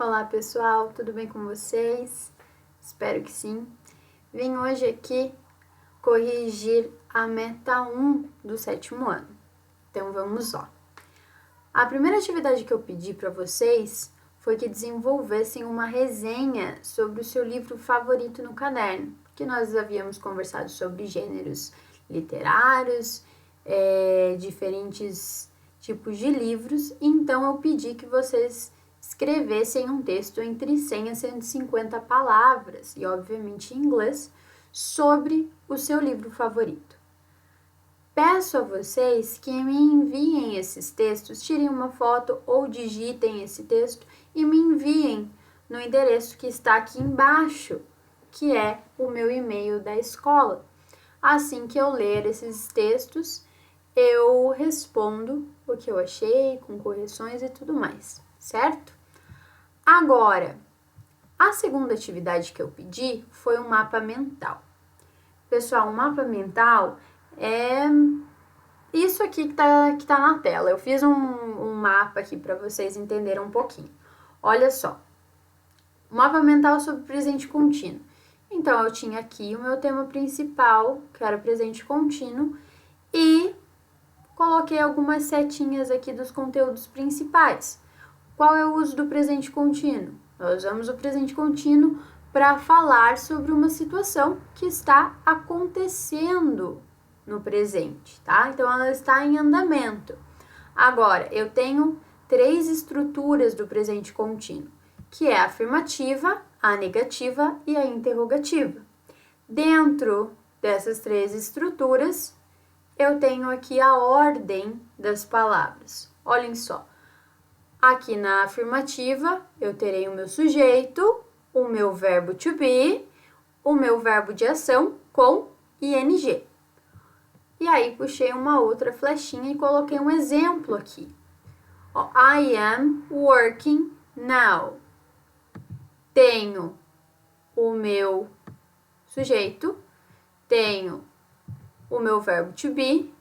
Olá pessoal, tudo bem com vocês? Espero que sim. Vim hoje aqui corrigir a meta 1 do 7º ano. Então vamos lá. A primeira atividade que eu pedi para vocês foi que desenvolvessem uma resenha sobre o seu livro favorito no caderno, que nós havíamos conversado sobre gêneros literários, diferentes tipos de livros, então eu pedi que vocês escrevessem um texto entre 100 a 150 palavras, e obviamente em inglês, sobre o seu livro favorito. Peço a vocês que me enviem esses textos, tirem uma foto ou digitem esse texto e me enviem no endereço que está aqui embaixo, que é o meu e-mail da escola. Assim que eu ler esses textos, eu respondo o que eu achei, com correções e tudo mais, certo? Agora, a segunda atividade que eu pedi foi um mapa mental. Pessoal, um mapa mental é isso aqui que tá na tela. Eu fiz um mapa aqui para vocês entenderem um pouquinho. Olha só, mapa mental sobre presente contínuo. Então, eu tinha aqui o meu tema principal, que era presente contínuo, e coloquei algumas setinhas aqui dos conteúdos principais. Qual é o uso do presente contínuo? Nós usamos o presente contínuo para falar sobre uma situação que está acontecendo no presente, tá? Então, ela está em andamento. Agora, eu tenho 3 estruturas do presente contínuo, que é a afirmativa, a negativa e a interrogativa. Dentro dessas 3 estruturas, eu tenho aqui a ordem das palavras. Olhem só. Aqui na afirmativa, eu terei o meu sujeito, o meu verbo to be, o meu verbo de ação com ing. E aí, puxei uma outra flechinha e coloquei um exemplo aqui. Ó, I am working now. Tenho o meu sujeito, tenho o meu verbo to be,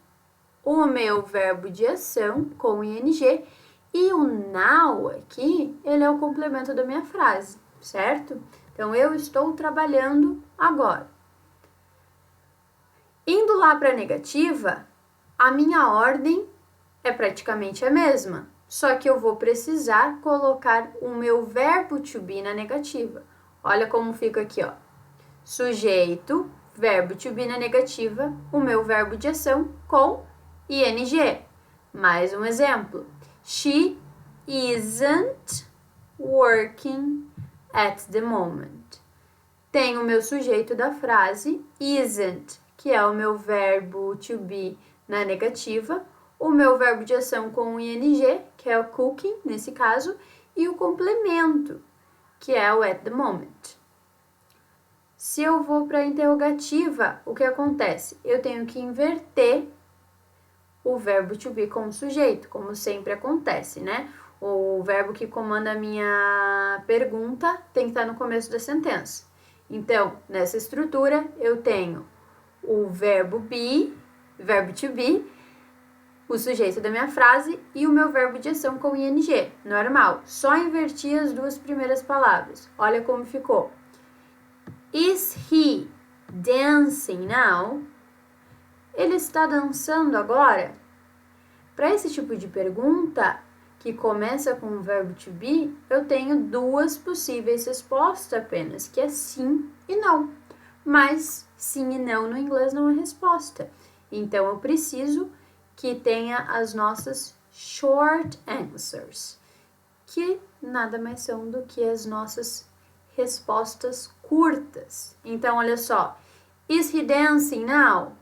o meu verbo de ação com ing, e o now aqui, ele é o complemento da minha frase, certo? Então, eu estou trabalhando agora. Indo lá para a negativa, a minha ordem é praticamente a mesma, só que eu vou precisar colocar o meu verbo to be na negativa. Olha como fica aqui, ó. Sujeito, verbo to be na negativa, o meu verbo de ação com ing. Mais um exemplo. She isn't working at the moment. Tenho o meu sujeito da frase, isn't, que é o meu verbo to be na negativa, o meu verbo de ação com ing, que é o cooking, nesse caso, e o complemento, que é o at the moment. Se eu vou para a interrogativa, o que acontece? Eu tenho que inverter o verbo to be como sujeito, como sempre acontece, né? O verbo que comanda a minha pergunta tem que estar no começo da sentença. Então, nessa estrutura, eu tenho o verbo be, verbo to be, o sujeito da minha frase e o meu verbo de ação com ing. Normal, só inverti as 2 primeiras palavras. Olha como ficou. Is he dancing now? Ele está dançando agora? Para esse tipo de pergunta, que começa com o verbo to be, eu tenho 2 possíveis respostas apenas, que é sim e não. Mas sim e não no inglês não é resposta. Então, eu preciso que tenha as nossas short answers, que nada mais são do que as nossas respostas curtas. Então, olha só. Is he dancing now?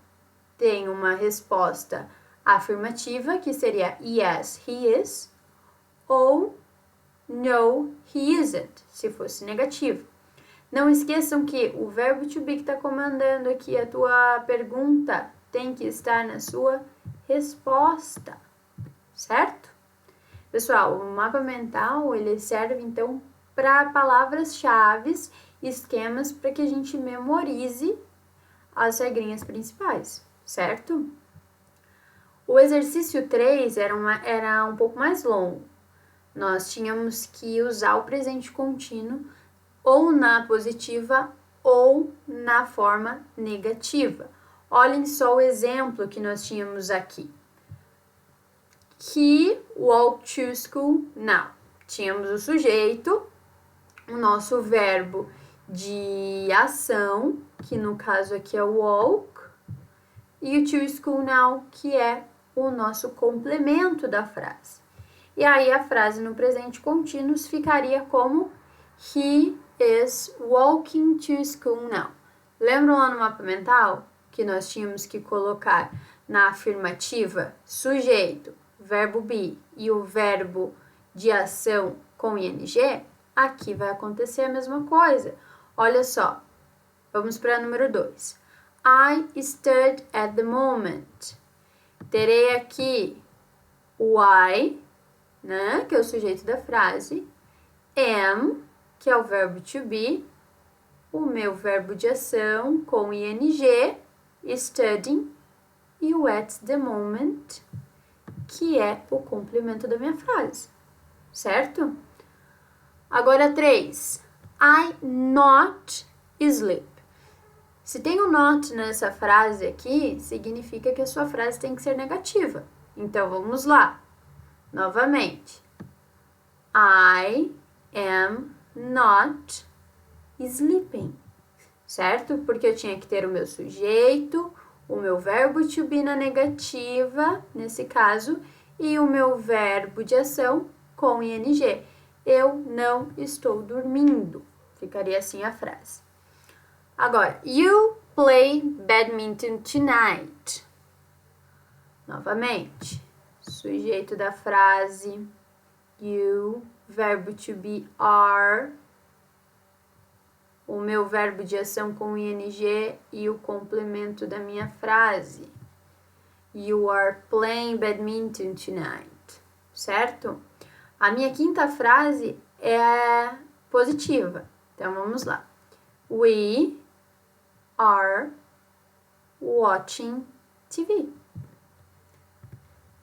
Tem uma resposta afirmativa, que seria yes, he is, ou no, he isn't, se fosse negativo. Não esqueçam que o verbo to be que está comandando aqui a tua pergunta tem que estar na sua resposta, certo? Pessoal, o mapa mental, ele serve, então, para palavras-chave, esquemas para que a gente memorize as regrinhas principais, certo? O exercício 3 era um pouco mais longo, nós tínhamos que usar o presente contínuo ou na positiva ou na forma negativa. Olhem só o exemplo que nós tínhamos aqui. He walked to school now. Tínhamos o sujeito, o nosso verbo de ação, que no caso aqui é o walk, e o to school now, que é o nosso complemento da frase. E aí a frase no presente contínuo ficaria como He is walking to school now. Lembram lá no mapa mental que nós tínhamos que colocar na afirmativa sujeito, verbo be e o verbo de ação com ing? Aqui vai acontecer a mesma coisa. Olha só, vamos para número 2. I study at the moment. Terei aqui o I, né, que é o sujeito da frase, am, que é o verbo to be, o meu verbo de ação com ing, studying, e o at the moment, que é o complemento da minha frase, certo? Agora 3. I not sleep. Se tem o not nessa frase aqui, significa que a sua frase tem que ser negativa. Então, vamos lá. Novamente. I am not sleeping. Certo? Porque eu tinha que ter o meu sujeito, o meu verbo to be na negativa, nesse caso, e o meu verbo de ação com ing. Eu não estou dormindo. Ficaria assim a frase. Agora, you play badminton tonight. Novamente, sujeito da frase, you, verbo to be are, o meu verbo de ação com ing e o complemento da minha frase. You are playing badminton tonight, certo? A minha quinta frase é positiva, então vamos lá. We are watching TV.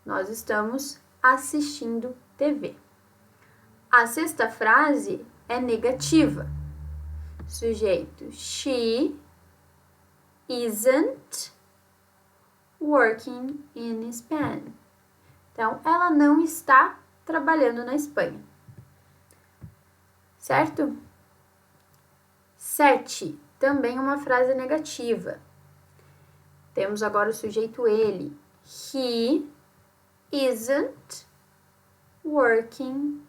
Nós estamos assistindo TV. A sexta frase é negativa. Sujeito, she isn't working in Spain. Então, ela não está trabalhando na Espanha. Certo? 7. Também uma frase negativa. Temos agora o sujeito ele. He isn't waiting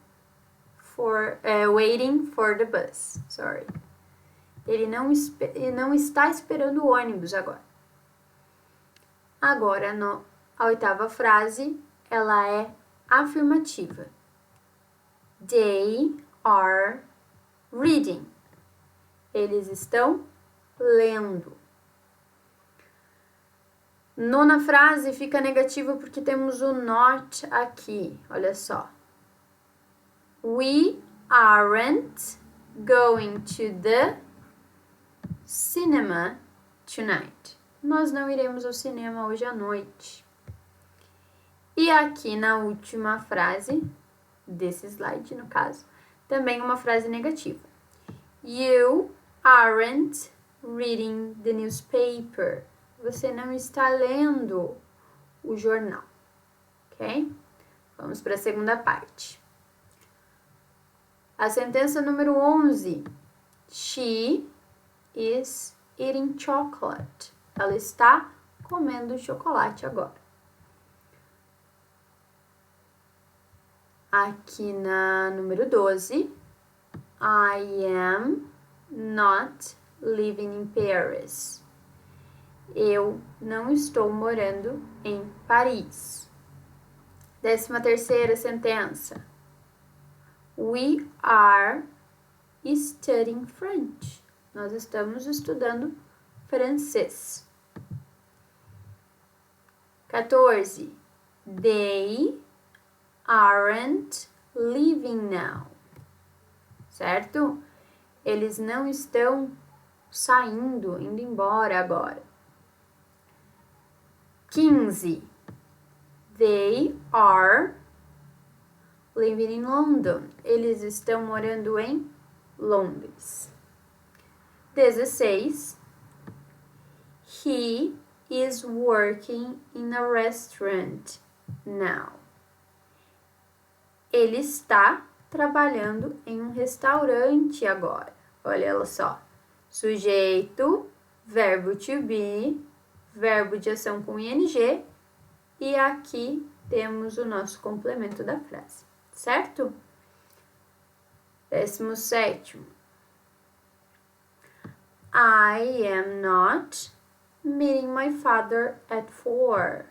for the bus. Sorry. Ele não está esperando o ônibus agora. Agora, a oitava frase, ela é afirmativa. They are reading. Eles estão lendo. Nona frase fica negativa porque temos o not aqui. Olha só. We aren't going to the cinema tonight. Nós não iremos ao cinema hoje à noite. E aqui na última frase, desse slide no caso, também uma frase negativa. You aren't reading the newspaper. Você não está lendo o jornal, ok? Vamos para a segunda parte. A sentença número 11. She is eating chocolate. Ela está comendo chocolate agora. Aqui na número 12. I am not living in Paris. Eu não estou morando em Paris. 13ª sentença. We are studying French. Nós estamos estudando francês. 14. They aren't leaving now. Certo? Eles não estão saindo, indo embora agora. 15. They are living in London. Eles estão morando em Londres. 16. He is working in a restaurant now. Ele está trabalhando em um restaurante agora. Olha só. Sujeito, verbo to be, verbo de ação com ing, e aqui temos o nosso complemento da frase, certo? 17. I am not meeting my father at 4.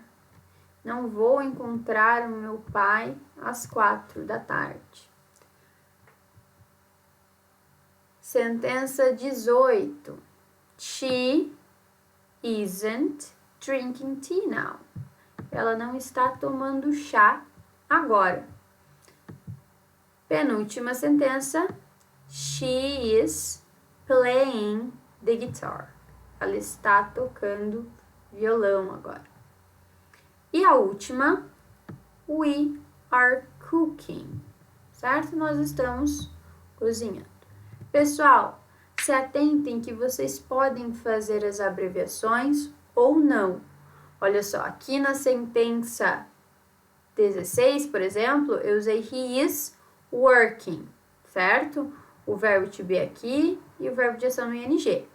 Não vou encontrar o meu pai às 4 da tarde. Sentença 18. She isn't drinking tea now. Ela não está tomando chá agora. Penúltima sentença. She is playing the guitar. Ela está tocando violão agora. E a última. We are cooking. Certo? Nós estamos cozinhando. Pessoal, se atentem que vocês podem fazer as abreviações ou não. Olha só, aqui na sentença 16, por exemplo, eu usei he is working, certo? O verbo to be aqui e o verbo de ação no ing.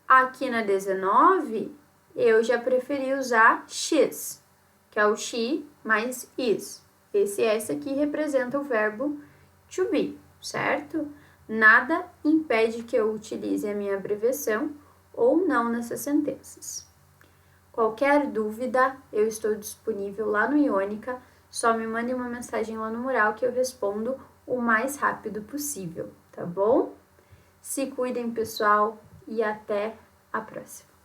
Aqui na 19, eu já preferi usar she's, que é o she mais is. Esse S aqui representa o verbo to be, certo? Nada impede que eu utilize a minha abreviação ou não nessas sentenças. Qualquer dúvida, eu estou disponível lá no Iônica, só me mande uma mensagem lá no mural que eu respondo o mais rápido possível, tá bom? Se cuidem, pessoal, e até a próxima!